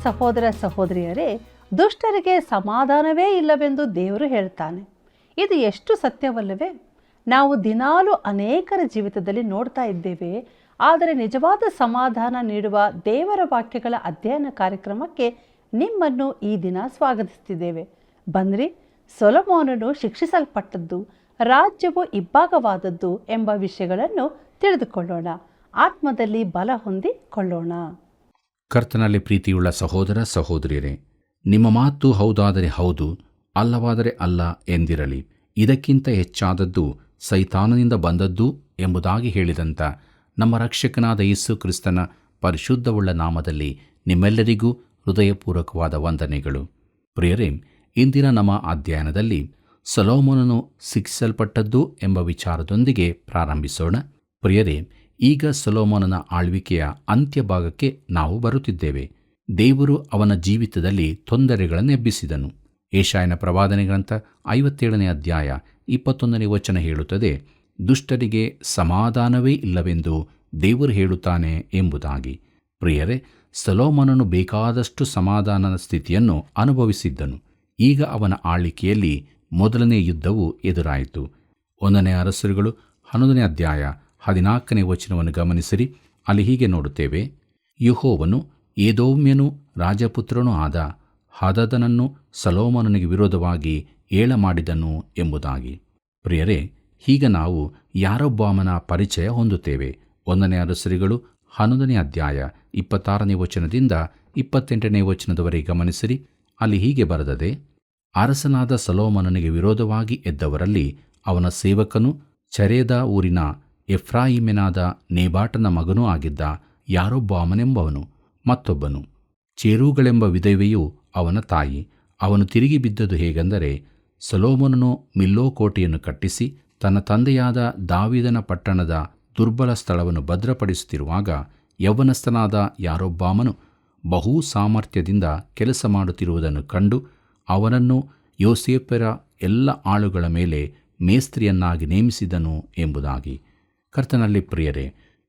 ಸಹೋದರ ಸಹೋದರಿಯರೇ, ದುಷ್ಟರಿಗೆ ಸಮಾಧಾನವೇ ಇಲ್ಲವೆಂದು ದೇವರು ಹೇಳ್ತಾನೆ. ಇದು ಎಷ್ಟು ಸತ್ಯವಲ್ಲವೇ? ನಾವು ದಿನಾಲೂ ಅನೇಕರ ಜೀವಿತದಲ್ಲಿ ನೋಡ್ತಾ ಇದ್ದೇವೆ. ಆದರೆ ನಿಜವಾದ ಸಮಾಧಾನ ನೀಡುವ ದೇವರ ವಾಕ್ಯಗಳ ಅಧ್ಯಯನ ಕಾರ್ಯಕ್ರಮಕ್ಕೆ ನಿಮ್ಮನ್ನು ಈ ದಿನ ಸ್ವಾಗತಿಸ್ತಿದ್ದೇವೆ. ಬನ್ನಿರಿ, ಸೊಲೊಮೋನನು ಶಿಕ್ಷಿಸಲ್ಪಟ್ಟದ್ದು, ರಾಜ್ಯವು ಇಬ್ಬಾಗವಾದದ್ದು ಎಂಬ ವಿಷಯಗಳನ್ನು ತಿಳಿದುಕೊಳ್ಳೋಣ. ಆತ್ಮದಲ್ಲಿ ಬಲ ಹೊಂದಿಕೊಳ್ಳೋಣ. ಕರ್ತನಲ್ಲಿ ಪ್ರೀತಿಯುಳ್ಳ ಸಹೋದರ ಸಹೋದರಿಯರೇ, ನಿಮ್ಮ ಮಾತು ಹೌದಾದರೆ ಹೌದು, ಅಲ್ಲವಾದರೆ ಅಲ್ಲ ಎಂದಿರಲಿ. ಇದಕ್ಕಿಂತ ಹೆಚ್ಚಾದದ್ದು ಸೈತಾನನಿಂದ ಬಂದದ್ದು ಎಂಬುದಾಗಿ ಹೇಳಿದಂಥ ನಮ್ಮ ರಕ್ಷಕನಾದ ಯೇಸು ಕ್ರಿಸ್ತನ ಪರಿಶುದ್ಧವುಳ್ಳ ನಾಮದಲ್ಲಿ ನಿಮ್ಮೆಲ್ಲರಿಗೂ ಹೃದಯಪೂರ್ವಕವಾದ ವಂದನೆಗಳು. ಪ್ರಿಯರೇ, ಇಂದಿನ ನಮ್ಮ ಅಧ್ಯಯನದಲ್ಲಿ ಸೊಲೊಮೋನನು ಶಿಕ್ಷಿಸಲ್ಪಟ್ಟದ್ದು ಎಂಬ ವಿಚಾರದೊಂದಿಗೆ ಪ್ರಾರಂಭಿಸೋಣ. ಪ್ರಿಯರೇ, ಈಗ ಸೊಲೊಮೋನನ ಆಳ್ವಿಕೆಯ ಅಂತ್ಯಭಾಗಕ್ಕೆ ನಾವು ಬರುತ್ತಿದ್ದೇವೆ. ದೇವರು ಅವನ ಜೀವಿತದಲ್ಲಿ ತೊಂದರೆಗಳನ್ನು ಎಬ್ಬಿಸಿದನು. ಯೆಶಾಯನ ಪ್ರವಾದನೆ ಗ್ರಂಥ 57ನೇ ಅಧ್ಯಾಯ 21ನೇ ವಚನ ಹೇಳುತ್ತದೆ, ದುಷ್ಟರಿಗೆ ಸಮಾಧಾನವೇ ಇಲ್ಲವೆಂದು ದೇವರು ಹೇಳುತ್ತಾನೆ ಎಂಬುದಾಗಿ. ಪ್ರಿಯರೇ, ಸೊಲೊಮೋನನು ಬೇಕಾದಷ್ಟು ಸಮಾಧಾನದ ಸ್ಥಿತಿಯನ್ನು ಅನುಭವಿಸಿದ್ದನು. ಈಗ ಅವನ ಆಳ್ವಿಕೆಯಲ್ಲಿ ಮೊದಲನೇ ಯುದ್ಧವು ಎದುರಾಯಿತು. 1ನೇ ಅರಸರುಗಳು 11ನೇ ಅಧ್ಯಾಯ 14ನೇ ವಚನವನ್ನು ಗಮನಿಸಿರಿ. ಅಲ್ಲಿ ಹೀಗೆ ನೋಡುತ್ತೇವೆ, ಯೆಹೋವನು ಏದೋಮ್ಯನೂ ರಾಜಪುತ್ರನೂ ಆದ ಹದದನನ್ನು ಸೊಲೊಮೋನನಿಗೆ ವಿರೋಧವಾಗಿ ಏಳಮಾಡಿದನು ಎಂಬುದಾಗಿ. ಪ್ರಿಯರೇ, ಈಗ ನಾವು ಯಾರೊಬ್ಬಾಮನ ಪರಿಚಯ ಹೊಂದುತ್ತೇವೆ. 1ನೇ ಅರಸರುಗಳು 11ನೇ ಅಧ್ಯಾಯ 26ನೇ ವಚನದಿಂದ 28ನೇ ವಚನದವರೆಗೆ ಗಮನಿಸಿರಿ. ಅಲ್ಲಿ ಹೀಗೆ ಬರೆದದೆ, ಅರಸನಾದ ಸೊಲೊಮೋನನಿಗೆ ವಿರೋಧವಾಗಿ ಎದ್ದವರಲ್ಲಿ ಅವನ ಸೇವಕನು ಚರೇದ ಊರಿನ ಎಫ್ರಾಯಿಮನಾದ ನೇಬಾಟನ ಮಗನೂ ಆಗಿದ್ದ ಯಾರೊಬ್ಬಾಮನೆಂಬವನು, ಮತ್ತೊಬ್ಬನು ಚೇರೂಗಳೆಂಬ ವಿಧವೆಯು ಅವನ ತಾಯಿ. ಅವನು ತಿರುಗಿ ಬಿದ್ದದು ಹೇಗೆಂದರೆ, ಸೊಲೊಮೋನನು ಮಿಲ್ಲೋ ಕೋಟೆಯನ್ನು ಕಟ್ಟಿಸಿ ತನ್ನ ತಂದೆಯಾದ ದಾವೀದನ ಪಟ್ಟಣದ ದುರ್ಬಲ ಸ್ಥಳವನ್ನು ಭದ್ರಪಡಿಸುತ್ತಿರುವಾಗ ಯೌವನಸ್ಥನಾದ ಯಾರೊಬ್ಬಾಮನು ಬಹು ಸಾಮರ್ಥ್ಯದಿಂದ ಕೆಲಸ ಮಾಡುತ್ತಿರುವುದನ್ನು ಕಂಡು ಅವನನ್ನು ಯೋಸೇಫರ ಎಲ್ಲ ಆಳುಗಳ ಮೇಲೆ ಮೇಸ್ತ್ರಿಯನ್ನಾಗಿ ನೇಮಿಸಿದನು ಎಂಬುದಾಗಿ. ಕರ್ತನಲ್ಲಿ ಪ್ರಿಯರೇ,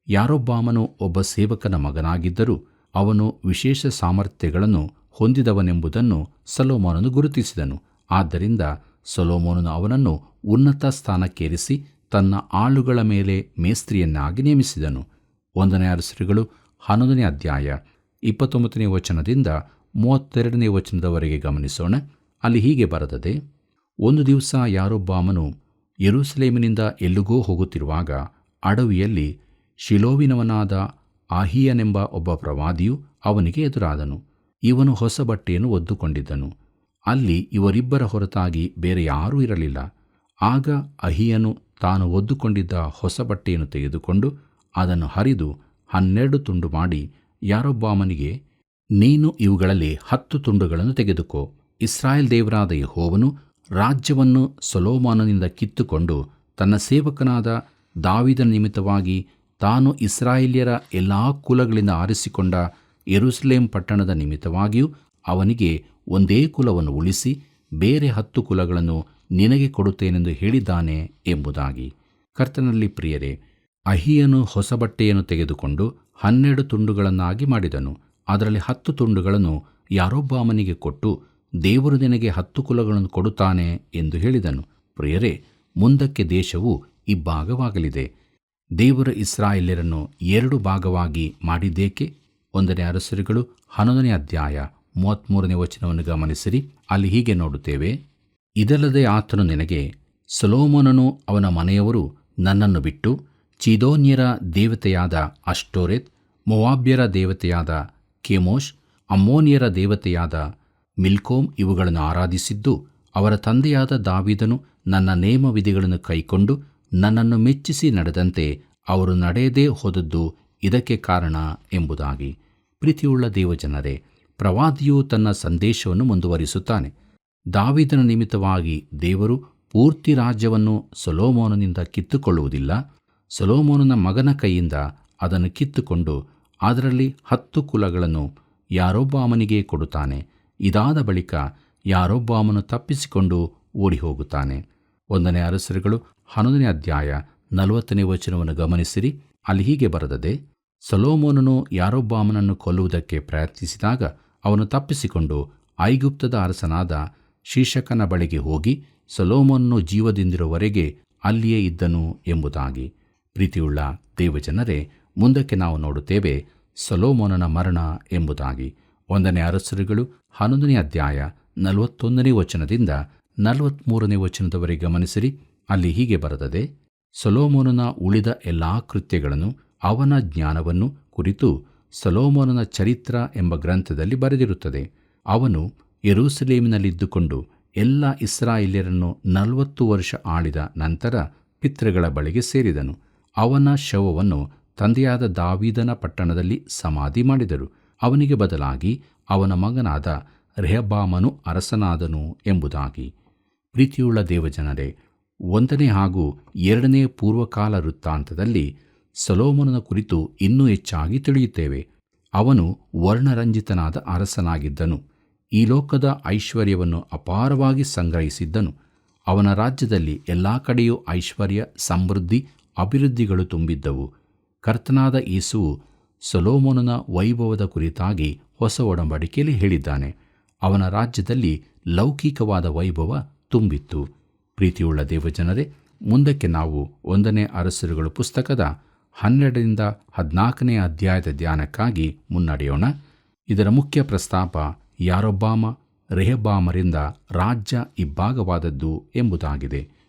ಯಾರೊಬ್ಬಾಮನು ಒಬ್ಬ ಸೇವಕನ ಮಗನಾಗಿದ್ದರೂ ಅವನು ವಿಶೇಷ ಸಾಮರ್ಥ್ಯಗಳನ್ನು ಹೊಂದಿದವನೆಂಬುದನ್ನು ಸೊಲೊಮೋನನು ಗುರುತಿಸಿದನು. ಆದ್ದರಿಂದ ಸೊಲೊಮೋನನು ಅವನನ್ನು ಉನ್ನತ ಸ್ಥಾನಕ್ಕೇರಿಸಿ ತನ್ನ ಆಳುಗಳ ಮೇಲೆ ಮೇಸ್ತ್ರಿಯನ್ನಾಗಿ ನೇಮಿಸಿದನು. 1ನೇ ಅರಸರುಗಳು 11ನೇ ಅಧ್ಯಾಯ 29ನೇ ವಚನದಿಂದ 32ನೇ ವಚನದವರೆಗೆ ಗಮನಿಸೋಣ. ಅಲ್ಲಿ ಹೀಗೆ ಬರೆದದೆ, ಒಂದು ದಿವಸ ಯಾರೊಬ್ಬಾಮನು ಯೆರೂಸಲೇಮಿನಿಂದ ಎಲ್ಲಿಗೋ ಹೋಗುತ್ತಿರುವಾಗ ಅಡವಿಯಲ್ಲಿ ಶಿಲೋವಿನವನಾದ ಅಹೀಯನೆಂಬ ಒಬ್ಬ ಪ್ರವಾದಿಯು ಅವನಿಗೆ ಎದುರಾದನು. ಇವನು ಹೊಸ ಬಟ್ಟೆಯನ್ನು ಹೊದ್ದುಕೊಂಡಿದ್ದನು. ಅಲ್ಲಿ ಇವರಿಬ್ಬರ ಹೊರತಾಗಿ ಬೇರೆ ಯಾರೂ ಇರಲಿಲ್ಲ. ಆಗ ಅಹೀಯನು ತಾನು ಹೊದ್ದುಕೊಂಡಿದ್ದ ಹೊಸ ಬಟ್ಟೆಯನ್ನು ತೆಗೆದುಕೊಂಡು ಅದನ್ನು ಹರಿದು 12 ತುಂಡು ಮಾಡಿ ಯಾರೊಬ್ಬಾಮನಿಗೆ, ನೀನು ಇವುಗಳಲ್ಲಿ 10 ತುಂಡುಗಳನ್ನು ತೆಗೆದುಕೋ. ಇಸ್ರಾಯೇಲ್ ದೇವರಾದ ಯೆಹೋವನು ರಾಜ್ಯವನ್ನು ಸೊಲೊಮೋನನಿಂದ ಕಿತ್ತುಕೊಂಡು ತನ್ನ ಸೇವಕನಾದ ದಾವೀದನ ನಿಮಿತ್ತವಾಗಿ ತಾನು ಇಸ್ರಾಯೇಲ್ಯರ ಎಲ್ಲಾ ಕುಲಗಳಿಂದ ಆರಿಸಿಕೊಂಡ ಯೆರೂಸಲೇಮ್ ಪಟ್ಟಣದ ನಿಮಿತ್ತವಾಗಿಯೂ ಅವನಿಗೆ ಒಂದೇ ಕುಲವನ್ನು ಉಳಿಸಿ ಬೇರೆ 10 ಕುಲಗಳನ್ನು ನಿನಗೆ ಕೊಡುತ್ತೇನೆಂದು ಹೇಳಿದ್ದಾನೆ ಎಂಬುದಾಗಿ. ಕರ್ತನಲ್ಲಿ ಪ್ರಿಯರೇ, ಅಹೀಯನು ಹೊಸ ಬಟ್ಟೆಯನ್ನು ತೆಗೆದುಕೊಂಡು 12 ತುಂಡುಗಳನ್ನಾಗಿ ಮಾಡಿದನು. ಅದರಲ್ಲಿ 10 ತುಂಡುಗಳನ್ನು ಯಾರೊಬ್ಬಾಮನಿಗೆ ಕೊಟ್ಟು, ದೇವರು ನಿನಗೆ 10 ಕುಲಗಳನ್ನು ಕೊಡುತ್ತಾನೆ ಎಂದು ಹೇಳಿದನು. ಪ್ರಿಯರೇ, ಮುಂದಕ್ಕೆ ದೇಶವು ಇಬ್ಬಾಗವಾಗಲಿದೆ. ದೇವರ ಇಸ್ರಾಯೇಲ್ಯರನ್ನು 2 ಭಾಗವಾಗಿ ಮಾಡಿದ್ದೇಕೆ? 1ನೇ ಅರಸರುಗಳು 11ನೇ ಅಧ್ಯಾಯ 33ನೇ ವಚನವನ್ನು ಗಮನಿಸಿರಿ. ಅಲ್ಲಿ ಹೀಗೆ ನೋಡುತ್ತೇವೆ, ಇದಲ್ಲದೆ ಆತನು ನಿನಗೆ, ಸೊಲೊಮೋನನು ಅವನ ಮನೆಯವರು ನನ್ನನ್ನು ಬಿಟ್ಟು ಚೀದೋನ್ಯರ ದೇವತೆಯಾದ ಅಷ್ಟೋರೆತ್, ಮೋವಾಬ್ಯರ ದೇವತೆಯಾದ ಕೆಮೋಷ್, ಅಮ್ಮೋನಿಯರ ದೇವತೆಯಾದ ಮಿಲ್ಕೋಮ್ ಇವುಗಳನ್ನು ಆರಾಧಿಸಿದ್ದು, ಅವರ ತಂದೆಯಾದ ದಾವೀದನು ನನ್ನ ನೇಮ ವಿಧಿಗಳನ್ನು ಕೈಕೊಂಡು ನನ್ನನ್ನು ಮೆಚ್ಚಿಸಿ ನಡೆದಂತೆ ಅವರು ನಡೆಯದೇ ಹೋದದ್ದು ಇದಕ್ಕೆ ಕಾರಣ ಎಂಬುದಾಗಿ. ಪ್ರೀತಿಯುಳ್ಳ ದೇವಜನರೇ, ಪ್ರವಾದಿಯು ತನ್ನ ಸಂದೇಶವನ್ನು ಮುಂದುವರಿಸುತ್ತಾನೆ. ದಾವೀದನ ನಿಮಿತ್ತವಾಗಿ ದೇವರು ಪೂರ್ತಿ ರಾಜ್ಯವನ್ನು ಸೊಲೊಮೋನನಿಂದ ಕಿತ್ತುಕೊಳ್ಳುವುದಿಲ್ಲ. ಸೊಲೊಮೋನನ ಮಗನ ಕೈಯಿಂದ ಅದನ್ನು ಕಿತ್ತುಕೊಂಡು ಅದರಲ್ಲಿ 10 ಕುಲಗಳನ್ನು ಯಾರೊಬ್ಬಾಮನಿಗೆ ಕೊಡುತ್ತಾನೆ. ಇದಾದ ಬಳಿಕ ಯಾರೊಬ್ಬಾಮನು ತಪ್ಪಿಸಿಕೊಂಡು ಓಡಿ ಹೋಗುತ್ತಾನೆ. 1ನೇ ಅರಸರುಗಳು 11ನೇ ಅಧ್ಯಾಯ 40ನೇ ವಚನವನ್ನು ಗಮನಿಸಿರಿ. ಅಲ್ಲಿ ಹೀಗೆ ಬರೆದದೆ, ಸೊಲೊಮೋನನು ಯಾರೊಬ್ಬಾಮನನ್ನು ಕೊಲ್ಲುವುದಕ್ಕೆ ಪ್ರಯತ್ನಿಸಿದಾಗ ಅವನು ತಪ್ಪಿಸಿಕೊಂಡು ಐಗುಪ್ತದ ಅರಸನಾದ ಶೀಶಕನ ಬಳಿಗೆ ಹೋಗಿ ಸೊಲೊಮೋನನು ಜೀವದಿಂದಿರುವವರೆಗೆ ಅಲ್ಲಿಯೇ ಇದ್ದನು ಎಂಬುದಾಗಿ. ಪ್ರೀತಿಯುಳ್ಳ ದೇವಜನರೇ, ಮುಂದಕ್ಕೆ ನಾವು ನೋಡುತ್ತೇವೆ ಸೊಲೊಮೋನನ ಮರಣ ಎಂಬುದಾಗಿ. 1ನೇ ಅರಸರುಗಳು 11ನೇ ಅಧ್ಯಾಯ 41ನೇ ವಚನದಿಂದ 43ನೇ ವಚನದವರೆಗೆ ಗಮನಿಸಿರಿ. ಅಲ್ಲಿ ಹೀಗೆ ಬರೆದದೆ: ಸೊಲೊಮೋನನ ಉಳಿದ ಎಲ್ಲಾ ಕೃತ್ಯಗಳನ್ನು, ಅವನ ಜ್ಞಾನವನ್ನು ಕುರಿತು ಸೊಲೊಮೋನನ ಚರಿತ್ರ ಎಂಬ ಗ್ರಂಥದಲ್ಲಿ ಬರೆದಿರುತ್ತದೆ. ಅವನು ಯೆರೂಸಲೇಮಿನಲ್ಲಿದ್ದುಕೊಂಡು ಎಲ್ಲ ಇಸ್ರಾಯೇಲ್ಯರನ್ನು 40 ವರ್ಷ ಆಳಿದ ನಂತರ ಪಿತೃಗಳ ಬಳಿಗೆ ಸೇರಿದನು. ಅವನ ಶವವನ್ನು ತಂದೆಯಾದ ದಾವೀದನ ಪಟ್ಟಣದಲ್ಲಿ ಸಮಾಧಿ ಮಾಡಿದರು. ಅವನಿಗೆ ಬದಲಾಗಿ ಅವನ ಮಗನಾದ ರೆಹಬ್ಬಾಮನು ಅರಸನಾದನು ಎಂಬುದಾಗಿ. ಪ್ರೀತಿಯುಳ್ಳ ದೇವಜನರೇ, 1ನೇ ಹಾಗೂ 2ನೇ ಪೂರ್ವಕಾಲ ವೃತ್ತಾಂತದಲ್ಲಿ ಸೊಲೊಮೋನನ ಕುರಿತು ಇನ್ನೂ ಹೆಚ್ಚಾಗಿ ತಿಳಿಯುತ್ತೇವೆ. ಅವನು ವರ್ಣರಂಜಿತನಾದ ಅರಸನಾಗಿದ್ದನು. ಈ ಲೋಕದ ಐಶ್ವರ್ಯವನ್ನು ಅಪಾರವಾಗಿ ಸಂಗ್ರಹಿಸಿದ್ದನು. ಅವನ ರಾಜ್ಯದಲ್ಲಿ ಎಲ್ಲ ಕಡೆಯೂ ಐಶ್ವರ್ಯ, ಸಮೃದ್ಧಿ, ಅಭಿವೃದ್ಧಿಗಳು ತುಂಬಿದ್ದವು. ಕರ್ತನಾದ ಯೇಸುವು ಸೊಲೊಮೋನನ ವೈಭವದ ಕುರಿತಾಗಿ ಹೊಸ ಒಡಂಬಡಿಕೆಯಲ್ಲಿ ಹೇಳಿದ್ದಾನೆ. ಅವನ ರಾಜ್ಯದಲ್ಲಿ ಲೌಕಿಕವಾದ ವೈಭವ ತುಂಬಿತ್ತು. ಪ್ರೀತಿಯುಳ್ಳ ದೇವಜನರೇ, ಮುಂದಕ್ಕೆ ನಾವು 1ನೇ ಅರಸರುಗಳು ಪುಸ್ತಕದ 12ರಿಂದ 14ನೇ ಅಧ್ಯಾಯದ ಧ್ಯಾನಕ್ಕಾಗಿ ಮುನ್ನಡೆಯೋಣ. ಇದರ ಮುಖ್ಯ ಪ್ರಸ್ತಾಪ ಯಾರೊಬ್ಬಾಮ ರೆಹಬ್ಬಾಮರಿಂದ ರಾಜ್ಯ ಇಬ್ಬಾಗವಾದದ್ದು ಎಂಬುದಾಗಿದೆ.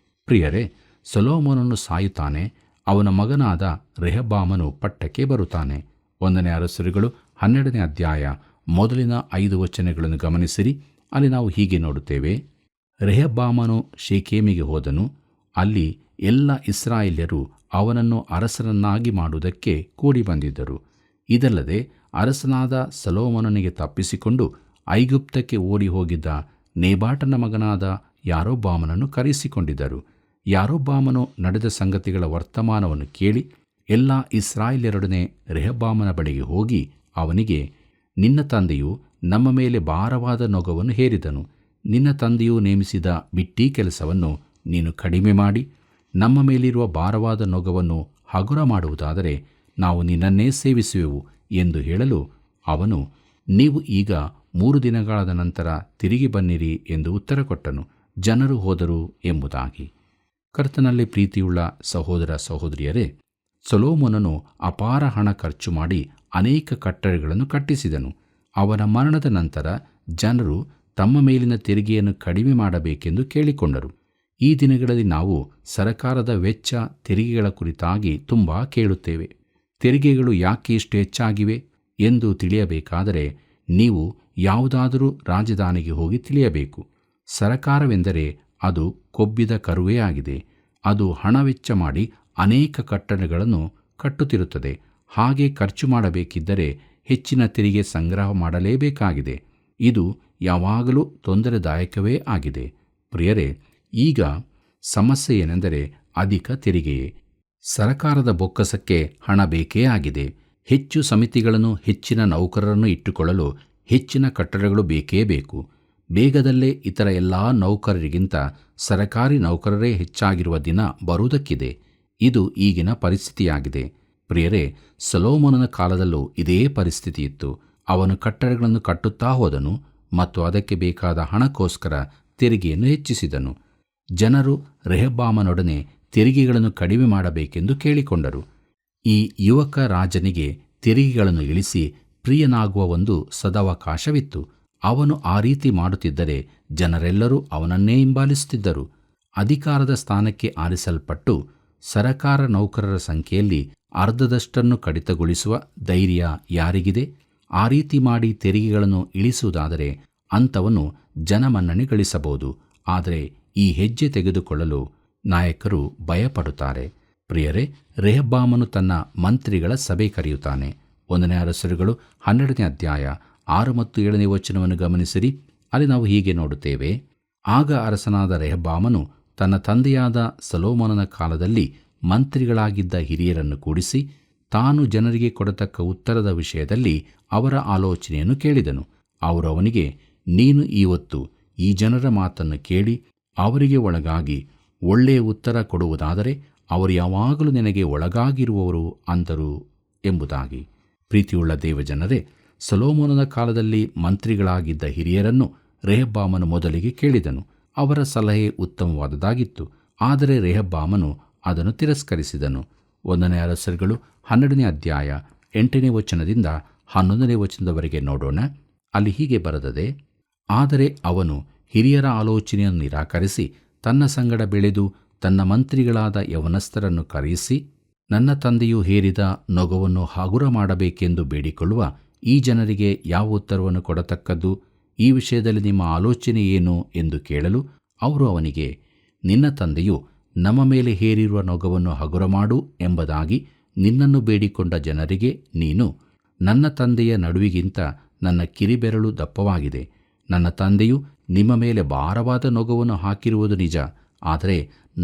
ಪ್ರಿಯರೇ, ಸೊಲೊಮೋನನು ಸಾಯುತ್ತಾನೆ. ಅವನ ಮಗನಾದ ರೆಹಬ್ಬಾಮನು ಪಟ್ಟಕ್ಕೆ ಬರುತ್ತಾನೆ. 1ನೇ ಅರಸರುಗಳು 12ನೇ ಅಧ್ಯಾಯ ಮೊದಲಿನ 5 ವಚನಗಳನ್ನು ಗಮನಿಸಿರಿ. ಅಲ್ಲಿ ನಾವು ಹೀಗೆ ನೋಡುತ್ತೇವೆ: ರೆಹಬ್ಬಾಮನು ಶೇಕೆಮಿಗೆ ಹೋದನು. ಅಲ್ಲಿ ಎಲ್ಲ ಇಸ್ರಾಯೇಲ್ಯರು ಅವನನ್ನು ಅರಸನನ್ನಾಗಿ ಮಾಡುವುದಕ್ಕೆ ಕೂಡಿ ಬಂದಿದ್ದರು. ಇದಲ್ಲದೆ ಅರಸನಾದ ಸೊಲೊಮೋನನಿಗೆ ತಪ್ಪಿಸಿಕೊಂಡು ಐಗುಪ್ತಕ್ಕೆ ಓಡಿ ಹೋಗಿದ್ದ ನೇಬಾಟನ ಮಗನಾದ ಯಾರೊಬ್ಬಾಮನನ್ನು ಕರೆಸಿಕೊಂಡಿದ್ದರು. ಯಾರೊಬ್ಬಾಮನು ನಡೆದ ಸಂಗತಿಗಳ ವರ್ತಮಾನವನ್ನು ಕೇಳಿ ಎಲ್ಲ ಇಸ್ರಾಯೇಲ್ಯರೊಡನೆ ರೆಹಬ್ಬಾಮನ ಬಳಿಗೆ ಹೋಗಿ ಅವನಿಗೆ, ನಿನ್ನ ತಂದೆಯು ನಮ್ಮ ಮೇಲೆ ಭಾರವಾದ ನೊಗವನ್ನು ಹೇರಿದನು. ನಿನ್ನ ತಂದೆಯು ನೇಮಿಸಿದ ಬಿಟ್ಟೀ ಕೆಲಸವನ್ನು ನೀನು ಕಡಿಮೆ ಮಾಡಿ ನಮ್ಮ ಮೇಲಿರುವ ಭಾರವಾದ ನೊಗವನ್ನು ಹಗುರ ಮಾಡುವುದಾದರೆ ನಾವು ನಿನ್ನನ್ನೇ ಸೇವಿಸುವೆವು ಎಂದು ಹೇಳಲು ಅವನು, ನೀವು ಈಗ 3 ದಿನಗಳಾದ ನಂತರ ತಿರುಗಿ ಬನ್ನಿರಿ ಎಂದು ಉತ್ತರ ಕೊಟ್ಟನು. ಜನರು ಹೋದರು ಎಂಬುದಾಗಿ. ಕರ್ತನಲ್ಲಿ ಪ್ರೀತಿಯುಳ್ಳ ಸಹೋದರ ಸಹೋದರಿಯರೇ, ಸೊಲೊಮೋನನು ಅಪಾರ ಹಣ ಖರ್ಚು ಮಾಡಿ ಅನೇಕ ಕಟ್ಟಡಗಳನ್ನು ಕಟ್ಟಿಸಿದನು. ಅವನ ಮರಣದ ನಂತರ ಜನರು ತಮ್ಮ ಮೇಲಿನ ತೆರಿಗೆಯನ್ನು ಕಡಿಮೆ ಮಾಡಬೇಕೆಂದು ಕೇಳಿಕೊಂಡರು. ಈ ದಿನಗಳಲ್ಲಿ ನಾವು ಸರಕಾರದ ವೆಚ್ಚ, ತೆರಿಗೆಗಳ ಕುರಿತಾಗಿ ತುಂಬ ಕೇಳುತ್ತೇವೆ. ತೆರಿಗೆಗಳು ಯಾಕೆ ಇಷ್ಟು ಹೆಚ್ಚಾಗಿವೆ ಎಂದು ತಿಳಿಯಬೇಕಾದರೆ ನೀವು ಯಾವುದಾದರೂ ರಾಜಧಾನಿಗೆ ಹೋಗಿ ತಿಳಿಯಬೇಕು. ಸರಕಾರವೆಂದರೆ ಅದು ಕೊಬ್ಬಿದ ಕರುವೇ ಆಗಿದೆ. ಅದು ಹಣ ವೆಚ್ಚ ಮಾಡಿ ಅನೇಕ ಕಟ್ಟಡಗಳನ್ನು ಕಟ್ಟುತ್ತಿರುತ್ತದೆ. ಹಾಗೆ ಖರ್ಚು ಮಾಡಬೇಕಿದ್ದರೆ ಹೆಚ್ಚಿನ ತೆರಿಗೆ ಸಂಗ್ರಹ ಮಾಡಲೇಬೇಕಾಗಿದೆ. ಇದು ಯಾವಾಗಲೂ ತೊಂದರೆದಾಯಕವೇ ಆಗಿದೆ. ಪ್ರಿಯರೇ, ಈಗ ಸಮಸ್ಯೆ ಏನೆಂದರೆ ಅಧಿಕ ತೆರಿಗೆಯೇ. ಸರಕಾರದ ಬೊಕ್ಕಸಕ್ಕೆ ಹಣ ಬೇಕೇ ಆಗಿದೆ. ಹೆಚ್ಚು ಸಮಿತಿಗಳನ್ನು, ಹೆಚ್ಚಿನ ನೌಕರರನ್ನು ಇಟ್ಟುಕೊಳ್ಳಲು ಹೆಚ್ಚಿನ ಕಟ್ಟಡಗಳು ಬೇಕೇ ಬೇಕು. ಬೇಗದಲ್ಲೇ ಇತರ ಎಲ್ಲ ನೌಕರರಿಗಿಂತ ಸರಕಾರಿ ನೌಕರರೇ ಹೆಚ್ಚಾಗಿರುವ ದಿನ ಬರುವುದಕ್ಕಿದೆ. ಇದು ಈಗಿನ ಪರಿಸ್ಥಿತಿಯಾಗಿದೆ. ಪ್ರಿಯರೇ, ಸೊಲೊಮೋನನ ಕಾಲದಲ್ಲೂ ಇದೇ ಪರಿಸ್ಥಿತಿ ಇತ್ತು. ಅವನು ಕಟ್ಟಡಗಳನ್ನು ಕಟ್ಟುತ್ತಾ ಹೋದನು ಮತ್ತು ಅದಕ್ಕೆ ಬೇಕಾದ ಹಣಕ್ಕೋಸ್ಕರ ತೆರಿಗೆಯನ್ನು ಹೆಚ್ಚಿಸಿದನು. ಜನರು ರೆಹಬ್ಬಾಮನೊಡನೆ ತೆರಿಗೆಗಳನ್ನು ಕಡಿಮೆ ಮಾಡಬೇಕೆಂದು ಕೇಳಿಕೊಂಡರು. ಈ ಯುವಕ ರಾಜನಿಗೆ ತೆರಿಗೆಗಳನ್ನು ಇಳಿಸಿ ಪ್ರಿಯನಾಗುವ ಒಂದು ಸದವಕಾಶವಿತ್ತು. ಅವನು ಆ ರೀತಿ ಮಾಡುತ್ತಿದ್ದರೆ ಜನರೆಲ್ಲರೂ ಅವನನ್ನೇ ಹಿಂಬಾಲಿಸುತ್ತಿದ್ದರು. ಅಧಿಕಾರದ ಸ್ಥಾನಕ್ಕೆ ಆರಿಸಲ್ಪಟ್ಟು ಸರಕಾರ ನೌಕರರ ಸಂಖ್ಯೆಯಲ್ಲಿ ಅರ್ಧದಷ್ಟನ್ನು ಕಡಿತಗೊಳಿಸುವ ಧೈರ್ಯ ಯಾರಿಗಿದೆ? ಆ ರೀತಿ ಮಾಡಿ ತೆರಿಗೆಗಳನ್ನು ಇಳಿಸುವುದಾದರೆ ಅಂಥವನು ಜನಮನ್ನಣೆ ಗಳಿಸಬಹುದು. ಆದರೆ ಈ ಹೆಜ್ಜೆ ತೆಗೆದುಕೊಳ್ಳಲು ನಾಯಕರು ಭಯಪಡುತ್ತಾರೆ. ಪ್ರಿಯರೇ, ರೆಹಬ್ಬಾಮನು ತನ್ನ ಮಂತ್ರಿಗಳ ಸಭೆ ಕರೆಯುತ್ತಾನೆ. 1ನೇ ಅರಸರುಗಳು 12ನೇ ಅಧ್ಯಾಯ 6 ಮತ್ತು 7ನೇ ವಚನವನ್ನು ಗಮನಿಸಿರಿ. ಅಲ್ಲಿ ನಾವು ಹೀಗೆ ನೋಡುತ್ತೇವೆ: ಆಗ ಅರಸನಾದ ರೆಹಬ್ಬಾಮನು ತನ್ನ ತಂದೆಯಾದ ಸೊಲೊಮೋನನ ಕಾಲದಲ್ಲಿ ಮಂತ್ರಿಗಳಾಗಿದ್ದ ಹಿರಿಯರನ್ನು ಕೂಡಿಸಿ ತಾನು ಜನರಿಗೆ ಕೊಡತಕ್ಕ ಉತ್ತರದ ವಿಷಯದಲ್ಲಿ ಅವರ ಆಲೋಚನೆಯನ್ನು ಕೇಳಿದನು. ಅವರು ಅವನಿಗೆ, ನೀನು ಇವತ್ತು ಈ ಜನರ ಮಾತನ್ನು ಕೇಳಿ ಅವರಿಗೆ ಒಳಗಾಗಿ ಒಳ್ಳೆಯ ಉತ್ತರ ಕೊಡುವುದಾದರೆ ಅವರು ಯಾವಾಗಲೂ ನಿನಗೆ ಒಳಗಾಗಿರುವವರು ಅಂದರು ಎಂಬುದಾಗಿ. ಪ್ರೀತಿಯುಳ್ಳ ದೇವಜನರೇ, ಸೊಲೊಮೋನನ ಕಾಲದಲ್ಲಿ ಮಂತ್ರಿಗಳಾಗಿದ್ದ ಹಿರಿಯರನ್ನು ರೆಹಬ್ಬಾಮನು ಮೊದಲಿಗೆ ಕೇಳಿದನು. ಅವರ ಸಲಹೆ ಉತ್ತಮವಾದದ್ದಾಗಿತ್ತು, ಆದರೆ ರೆಹಬ್ಬಾಮನು ಅದನ್ನು ತಿರಸ್ಕರಿಸಿದನು. 1ನೇ ಅರಸರುಗಳು 12ನೇ ಅಧ್ಯಾಯ 8ನೇ ವಚನದಿಂದ 11ನೇ ವಚನದವರೆಗೆ ನೋಡೋಣ. ಅಲ್ಲಿ ಹೀಗೆ ಬರೆದದೆ: ಆದರೆ ಅವನು ಹಿರಿಯರ ಆಲೋಚನೆಯನ್ನು ನಿರಾಕರಿಸಿ ತನ್ನ ಸಂಗಡ ಬೆಳೆದು ತನ್ನ ಮಂತ್ರಿಗಳಾದ ಯವನಸ್ಥರನ್ನು ಕರೆಯಿಸಿ, ನನ್ನ ತಂದೆಯು ಹೇರಿದ ನೊಗವನ್ನು ಹಗುರ ಮಾಡಬೇಕೆಂದು ಬೇಡಿಕೊಳ್ಳುವ ಈ ಜನರಿಗೆ ಯಾವ ಉತ್ತರವನ್ನು ಕೊಡತಕ್ಕದ್ದು? ಈ ವಿಷಯದಲ್ಲಿ ನಿಮ್ಮ ಆಲೋಚನೆ ಏನು ಎಂದು ಕೇಳಲು, ಅವರು ಅವನಿಗೆ, ನಿನ್ನ ತಂದೆಯು ನಮ್ಮ ಮೇಲೆ ಹೇರಿರುವ ನೊಗವನ್ನು ಹಗುರ ಮಾಡು ಎಂಬುದಾಗಿ ನಿನ್ನನ್ನು ಬೇಡಿಕೊಂಡ ಜನರಿಗೆ ನೀನು, ನನ್ನ ತಂದೆಯ ನಡುವಿಗಿಂತ ನನ್ನ ಕಿರಿಬೆರಳು ದಪ್ಪವಾಗಿದೆ. ನನ್ನ ತಂದೆಯು ನಿಮ್ಮ ಮೇಲೆ ಭಾರವಾದ ನೊಗವನ್ನು ಹಾಕಿರುವುದು ನಿಜ, ಆದರೆ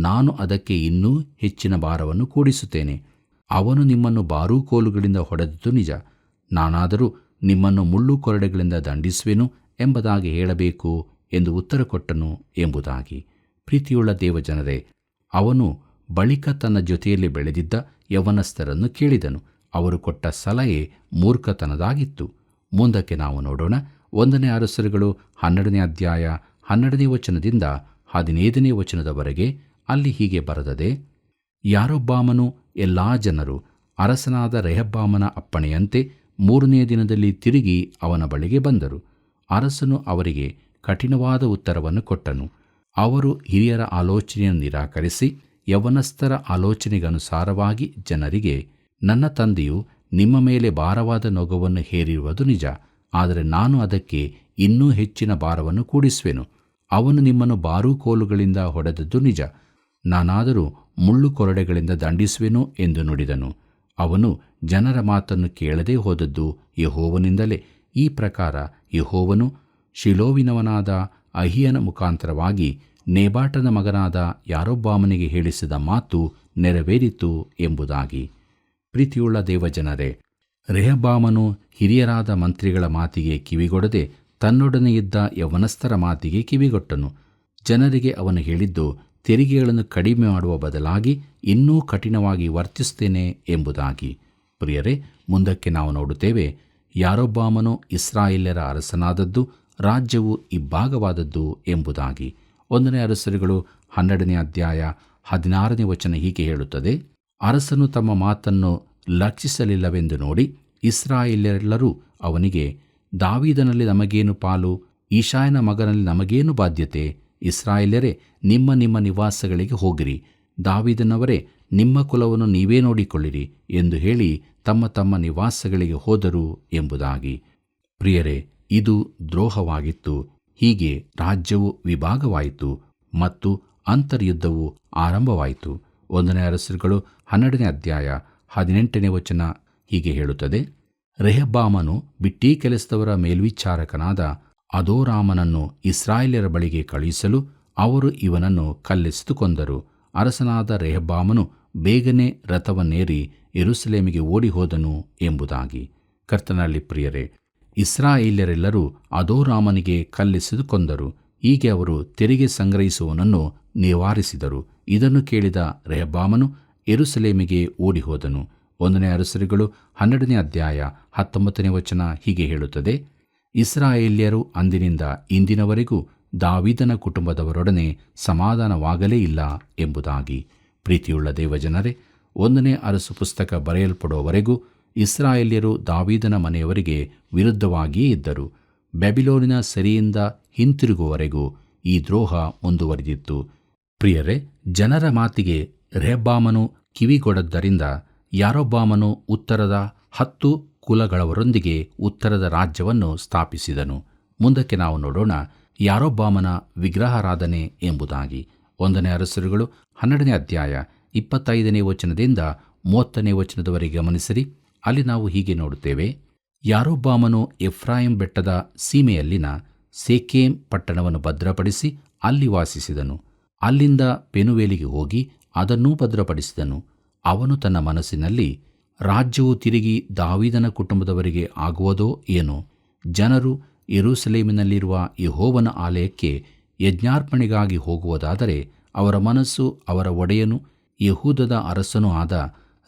ನಾನು ಅದಕ್ಕೆ ಇನ್ನೂ ಹೆಚ್ಚಿನ ಭಾರವನ್ನು ಕೂಡಿಸುತ್ತೇನೆ. ಅವನು ನಿಮ್ಮನ್ನು ಬಾರೂಕೋಲುಗಳಿಂದ ಹೊಡೆದದ್ದು ನಿಜ, ನಾನಾದರೂ ನಿಮ್ಮನ್ನು ಮುಳ್ಳು ಕೊರಡೆಗಳಿಂದ ದಂಡಿಸುವೆನು ಎಂಬುದಾಗಿ ಹೇಳಬೇಕು ಎಂದು ಉತ್ತರ ಕೊಟ್ಟನು ಎಂಬುದಾಗಿ. ಪ್ರೀತಿಯುಳ್ಳ ದೇವಜನರೇ, ಅವನು ಬಳಿಕ ತನ್ನ ಜೊತೆಯಲ್ಲಿ ಬೆಳೆದಿದ್ದ ಯವನಸ್ಥರನ್ನು ಕೇಳಿದನು. ಅವರು ಕೊಟ್ಟ ಸಲಹೆ ಮೂರ್ಖತನದಾಗಿತ್ತು. ಮುಂದಕ್ಕೆ ನಾವು ನೋಡೋಣ. 1ನೇ ಅರಸರುಗಳು 12ನೇ ಅಧ್ಯಾಯ 12ನೇ ವಚನದಿಂದ 15ನೇ ವಚನದವರೆಗೆ. ಅಲ್ಲಿ ಹೀಗೆ ಬರೆದದೆ: ಯಾರೊಬ್ಬಾಮನು ಎಲ್ಲಾ ಜನರು ಅರಸನಾದ ರೆಹಬ್ಬಾಮನ ಅಪ್ಪಣೆಯಂತೆ 3ನೇ ದಿನದಲ್ಲಿ ತಿರುಗಿ ಅವನ ಬಳಿಗೆ ಬಂದರು. ಅರಸನು ಅವರಿಗೆ ಕಠಿಣವಾದ ಉತ್ತರವನ್ನು ಕೊಟ್ಟನು. ಅವರು ಹಿರಿಯರ ಆಲೋಚನೆಯನ್ನು ನಿರಾಕರಿಸಿ ಯವನಸ್ಥರ ಆಲೋಚನೆಗನುಸಾರವಾಗಿ ಜನರಿಗೆ, ನನ್ನ ತಂದೆಯು ನಿಮ್ಮ ಮೇಲೆ ಭಾರವಾದ ನೊಗವನ್ನು ಹೇರಿರುವುದು ನಿಜ, ಆದರೆ ನಾನು ಅದಕ್ಕೆ ಇನ್ನೂ ಹೆಚ್ಚಿನ ಭಾರವನ್ನು ಕೂಡಿಸುವೆನು. ಅವನು ನಿಮ್ಮನ್ನು ಬಾರೂಕೋಲುಗಳಿಂದ ಹೊಡೆದದ್ದು ನಿಜ, ನಾನಾದರೂ ಮುಳ್ಳು ಕೊರಡೆಗಳಿಂದ ದಂಡಿಸುವೆನು ಎಂದು ನುಡಿದನು. ಅವನು ಜನರ ಮಾತನ್ನು ಕೇಳದೆ ಹೋದದ್ದು ಯೆಹೋವನಿಂದಲೇ. ಈ ಪ್ರಕಾರ ಯೆಹೋವನು ಶಿಲೋವಿನವನಾದ ಅಹಿಯನ ಮುಖಾಂತರವಾಗಿ ನೇಬಾಟನ ಮಗನಾದ ಯಾರೊಬ್ಬಾಮನಿಗೆ ಹೇಳಿಸಿದ ಮಾತು ನೆರವೇರಿತು ಎಂಬುದಾಗಿ. ಪ್ರೀತಿಯುಳ್ಳ ದೇವಜನರೇ, ರೆಹಬ್ಬಾಮನು ಹಿರಿಯರಾದ ಮಂತ್ರಿಗಳ ಮಾತಿಗೆ ಕಿವಿಗೊಡದೆ ತನ್ನೊಡನೆ ಇದ್ದ ಯವನಸ್ಥರ ಮಾತಿಗೆ ಕಿವಿಗೊಟ್ಟನು. ಜನರಿಗೆ ಅವನು ಹೇಳಿದ್ದು, ತೆರಿಗೆಗಳನ್ನು ಕಡಿಮೆ ಮಾಡುವ ಬದಲಾಗಿ ಇನ್ನೂ ಕಠಿಣವಾಗಿ ವರ್ತಿಸುತ್ತೇನೆ ಎಂಬುದಾಗಿ. ಪ್ರಿಯರೇ, ಮುಂದಕ್ಕೆ ನಾವು ನೋಡುತ್ತೇವೆ. ಯಾರೊಬ್ಬಾಮನು ಇಸ್ರಾಯೇಲ್ಯರ ಅರಸನಾದದ್ದು, ರಾಜ್ಯವು ಇಬ್ಬಾಗವಾದದ್ದು ಎಂಬುದಾಗಿ. 1ನೇ ಅರಸರುಗಳು 12ನೇ ಅಧ್ಯಾಯ 16ನೇ ವಚನ ಹೀಗೆ ಹೇಳುತ್ತದೆ: ಅರಸನು ತಮ್ಮ ಮಾತನ್ನು ಲಕ್ಷಿಸಲಿಲ್ಲವೆಂದು ನೋಡಿ ಇಸ್ರಾಯೇಲ್ಯರೆಲ್ಲರೂ ಅವನಿಗೆ, ದಾವೀದನಲ್ಲಿ ನಮಗೇನು ಪಾಲು, ಈಶಾಯನ ಮಗನಲ್ಲಿ ನಮಗೇನು ಬಾಧ್ಯತೆ? ಇಸ್ರಾಯೇಲ್ಯರೇ, ನಿಮ್ಮ ನಿಮ್ಮ ನಿವಾಸಗಳಿಗೆ ಹೋಗಿರಿ, ದಾವೀದನವರೇ, ನಿಮ್ಮ ಕುಲವನ್ನು ನೀವೇ ನೋಡಿಕೊಳ್ಳಿರಿ ಎಂದು ಹೇಳಿ ತಮ್ಮ ತಮ್ಮ ನಿವಾಸಗಳಿಗೆ ಹೋದರು ಎಂಬುದಾಗಿ. ಪ್ರಿಯರೇ, ಇದು ದ್ರೋಹವಾಗಿತ್ತು. ಹೀಗೆ ರಾಜ್ಯವು ವಿಭಾಗವಾಯಿತು ಮತ್ತು ಅಂತರ್ಯುದ್ಧವು ಆರಂಭವಾಯಿತು. 1ನೇ ಅರಸರುಗಳು 12ನೇ ಅಧ್ಯಾಯ 18ನೇ ವಚನ ಹೀಗೆ ಹೇಳುತ್ತದೆ: ರೆಹಬ್ಬಾಮನು ಬಿಟ್ಟೀ ಕೆಲಸದವರ ಮೇಲ್ವಿಚಾರಕನಾದ ಅದೋರಾಮನನ್ನು ಇಸ್ರಾಯೇಲ್ಯರ ಬಳಿಗೆ ಕಳುಹಿಸಲು ಅವರು ಇವನನ್ನು ಕಲ್ಲೆಸೆದು ಕೊಂದರು. ಅರಸನಾದ ರೆಹಬ್ಬಾಮನು ಬೇಗನೆ ರಥವನ್ನೇರಿ ಯೆರೂಸಲೇಮಿಗೆ ಓಡಿಹೋದನು ಎಂಬುದಾಗಿ. ಕರ್ತನಲ್ಲಿ ಪ್ರಿಯರೇ, ಇಸ್ರಾಯೇಲ್ಯರೆಲ್ಲರೂ ಅದೋರಾಮನಿಗೆ ಕಲ್ಲೆಸೆದು ಕೊಂದರು. ಹೀಗೆ ಅವರು ತೆರಿಗೆ ಸಂಗ್ರಹಿಸುವವನನ್ನು ನಿವಾರಿಸಿದರು. ಇದನ್ನು ಕೇಳಿದ ರೆಹಬ್ಬಾಮನು ಯೆರೂಸಲೇಮಿಗೆ ಓಡಿಹೋದನು. 1ನೇ ಅರಸರುಗಳು 12ನೇ ಅಧ್ಯಾಯ 19ನೇ ವಚನ ಹೀಗೆ ಹೇಳುತ್ತದೆ: ಇಸ್ರಾಯೇಲ್ಯರು ಅಂದಿನಿಂದ ಇಂದಿನವರೆಗೂ ದಾವೀದನ ಕುಟುಂಬದವರೊಡನೆ ಸಮಾಧಾನವಾಗಲೇ ಇಲ್ಲ ಎಂಬುದಾಗಿ. ಪ್ರೀತಿಯುಳ್ಳ ದೇವಜನರೇ, 1ನೇ ಅರಸು ಪುಸ್ತಕ ಬರೆಯಲ್ಪಡುವವರೆಗೂ ಇಸ್ರಾಯೇಲ್ಯರು ದಾವೀದನ ಮನೆಯವರಿಗೆ ವಿರುದ್ಧವಾಗಿಯೇ ಇದ್ದರು. ಬ್ಯಾಬಿಲೋನಿನ ಸೆರೆಯಿಂದ ಹಿಂತಿರುಗುವವರೆಗೂ ಈ ದ್ರೋಹ ಮುಂದುವರಿದಿತ್ತು. ಪ್ರಿಯರೇ, ಜನರ ಮಾತಿಗೆ ರೆಹಬ್ಬಾಮನು ಕಿವಿಗೊಡದ್ದರಿಂದ ಯಾರೊಬ್ಬಾಮನು ಉತ್ತರದ 10 ಕುಲಗಳವರೊಂದಿಗೆ ಉತ್ತರದ ರಾಜ್ಯವನ್ನು ಸ್ಥಾಪಿಸಿದನು. ಮುಂದಕ್ಕೆ ನಾವು ನೋಡೋಣ ಯಾರೊಬ್ಬಾಮನ ವಿಗ್ರಹಾರಾಧನೆ ಎಂಬುದಾಗಿ. 1ನೇ ಅರಸರುಗಳು 12ನೇ ಅಧ್ಯಾಯ 25ನೇ ವಚನದಿಂದ 30ನೇ ವಚನದವರೆಗೆ ಗಮನಿಸಿರಿ. ಅಲ್ಲಿ ನಾವು ಹೀಗೆ ನೋಡುತ್ತೇವೆ: ಯಾರೊಬ್ಬಾಮನು ಎಫ್ರಾಯಿಂ ಬೆಟ್ಟದ ಸೀಮೆಯಲ್ಲಿನ ಸೇಕೇಮ್ ಪಟ್ಟಣವನ್ನು ಭದ್ರಪಡಿಸಿ ಅಲ್ಲಿ ವಾಸಿಸಿದನು. ಅಲ್ಲಿಂದ ಪೆನುವೇಲಿಗೆ ಹೋಗಿ ಅದನ್ನೂ ಭದ್ರಪಡಿಸಿದನು. ಅವನು ತನ್ನ ಮನಸ್ಸಿನಲ್ಲಿ, ರಾಜ್ಯವು ತಿರುಗಿ ದಾವೀದನ ಕುಟುಂಬದವರಿಗೆ ಆಗುವುದೋ ಏನೋ, ಜನರು ಯೆರೂಸಲೇಮಿನಲ್ಲಿರುವ ಯೆಹೋವನ ಆಲಯಕ್ಕೆ ಯಜ್ಞಾರ್ಪಣೆಗಾಗಿ ಹೋಗುವುದಾದರೆ ಅವರ ಮನಸ್ಸು ಅವರ ಒಡೆಯನು ಯೆಹೂದದ ಅರಸನೂ ಆದ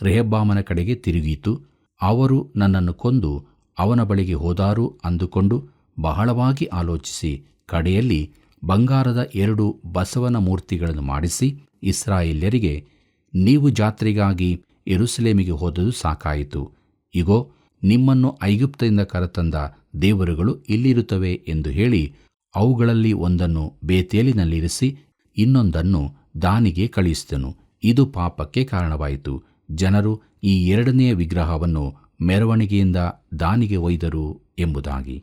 ರೆಹಬ್ಬಾಮನ ಕಡೆಗೆ ತಿರುಗಿತು. ಅವರು ನನ್ನನ್ನು ಕೊಂದು ಅವನ ಬಳಿಗೆ ಹೋದಾರು ಅಂದುಕೊಂಡು ಬಹಳವಾಗಿ ಆಲೋಚಿಸಿ ಕಡೆಯಲ್ಲಿ ಬಂಗಾರದ 2 ಬಸವನ ಮೂರ್ತಿಗಳನ್ನು ಮಾಡಿಸಿ ಇಸ್ರಾಯೇಲ್ಯರಿಗೆ, ನೀವು ಜಾತ್ರೆಗಾಗಿ ಯೆರೂಸಲೇಮಿಗೆ ಹೋದುದು ಸಾಕಾಯಿತು. ಇಗೋ, ನಿಮ್ಮನ್ನು ಐಗುಪ್ತದಿಂದ ಕರೆತಂದ ದೇವರುಗಳು ಇಲ್ಲಿರುತ್ತವೆ ಎಂದು ಹೇಳಿ ಅವುಗಳಲ್ಲಿ ಒಂದನ್ನು ಬೇತೇಲಿನಲ್ಲಿರಿಸಿ ಇನ್ನೊಂದನ್ನು ದಾನಿಗೆ ಕಳುಹಿಸಿದನು. ಇದು ಪಾಪಕ್ಕೆ ಕಾರಣವಾಯಿತು. ಜನರು ಈ 2ನೇ ವಿಗ್ರಹವನ್ನು ಮೆರವಣಿಗೆಯಿಂದ ದಾನಿಗೆ ಒಯ್ದರು ಎಂಬುದಾಗಿ.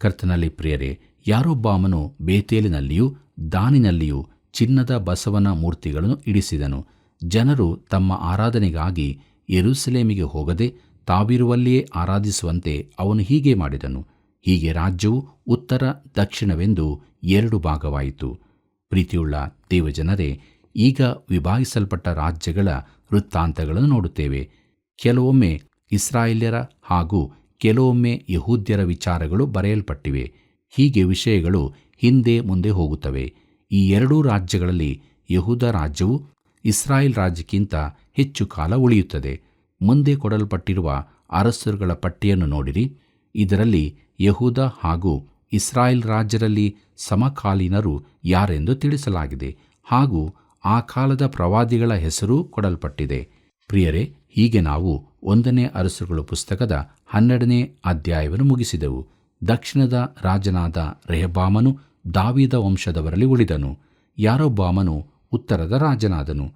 ಕರ್ತನಲ್ಲಿ ಪ್ರಿಯರೇ, ಯಾರೊಬ್ಬಾಮನು ಬೇತೇಲಿನಲ್ಲಿಯೂ ದಾನಿನಲ್ಲಿಯೂ ಚಿನ್ನದ ಬಸವನ ಮೂರ್ತಿಗಳನ್ನು ಇಡಿಸಿದನು. ಜನರು ತಮ್ಮ ಆರಾಧನೆಗಾಗಿ ಯೆರೂಸಲೇಮಿಗೆ ಹೋಗದೆ ತಾವಿರುವಲ್ಲಿಯೇ ಆರಾಧಿಸುವಂತೆ ಅವನು ಹೀಗೆ ಮಾಡಿದನು. ಹೀಗೆ ರಾಜ್ಯವು ಉತ್ತರ ದಕ್ಷಿಣವೆಂದು 2 ಭಾಗವಾಯಿತು. ಪ್ರೀತಿಯುಳ್ಳ ದೇವಜನರೇ, ಈಗ ವಿಭಾಗಿಸಲ್ಪಟ್ಟ ರಾಜ್ಯಗಳ ವೃತ್ತಾಂತಗಳನ್ನು ನೋಡುತ್ತೇವೆ. ಕೆಲವೊಮ್ಮೆ ಇಸ್ರಾಯೇಲ್ಯರ ಹಾಗೂ ಕೆಲವೊಮ್ಮೆ ಯಹೂದ್ಯರ ವಿಚಾರಗಳು ಬರೆಯಲ್ಪಟ್ಟಿವೆ. ಹೀಗೆ ವಿಷಯಗಳು ಹಿಂದೆ ಮುಂದೆ ಹೋಗುತ್ತವೆ. ಈ 2 ರಾಜ್ಯಗಳಲ್ಲಿ ಯಹೂದ ರಾಜ್ಯವು ಇಸ್ರಾಯೇಲ್ ರಾಜ್ಯಕ್ಕಿಂತ ಹೆಚ್ಚು ಕಾಲ ಉಳಿಯುತ್ತದೆ. ಮುಂದೆ ಕೊಡಲ್ಪಟ್ಟಿರುವ ಅರಸರುಗಳ ಪಟ್ಟಿಯನ್ನು ನೋಡಿರಿ. ಇದರಲ್ಲಿ ಯಹೂದ ಹಾಗೂ ಇಸ್ರಾಯೇಲ್ ರಾಜ್ಯರಲ್ಲಿ ಸಮಕಾಲೀನರು ಯಾರೆಂದು ತಿಳಿಸಲಾಗಿದೆ, ಹಾಗೂ ಆ ಕಾಲದ ಪ್ರವಾದಿಗಳ ಹೆಸರೂ ಕೊಡಲ್ಪಟ್ಟಿದೆ. ಪ್ರಿಯರೇ, ಹೀಗೆ ನಾವು 1ನೇ ಅರಸರುಗಳ ಪುಸ್ತಕದ 12ನೇ ಅಧ್ಯಾಯವನ್ನು ಮುಗಿಸಿದೆವು. ದಕ್ಷಿಣದ ರಾಜನಾದ ರೆಹಬ್ಬಾಮನು ದಾವೀದ ವಂಶದವರಲ್ಲಿ ಉಳಿದನು. ಯಾರೊಬ್ಬಾಮನು ಉತ್ತರದ ರಾಜನಾದನು.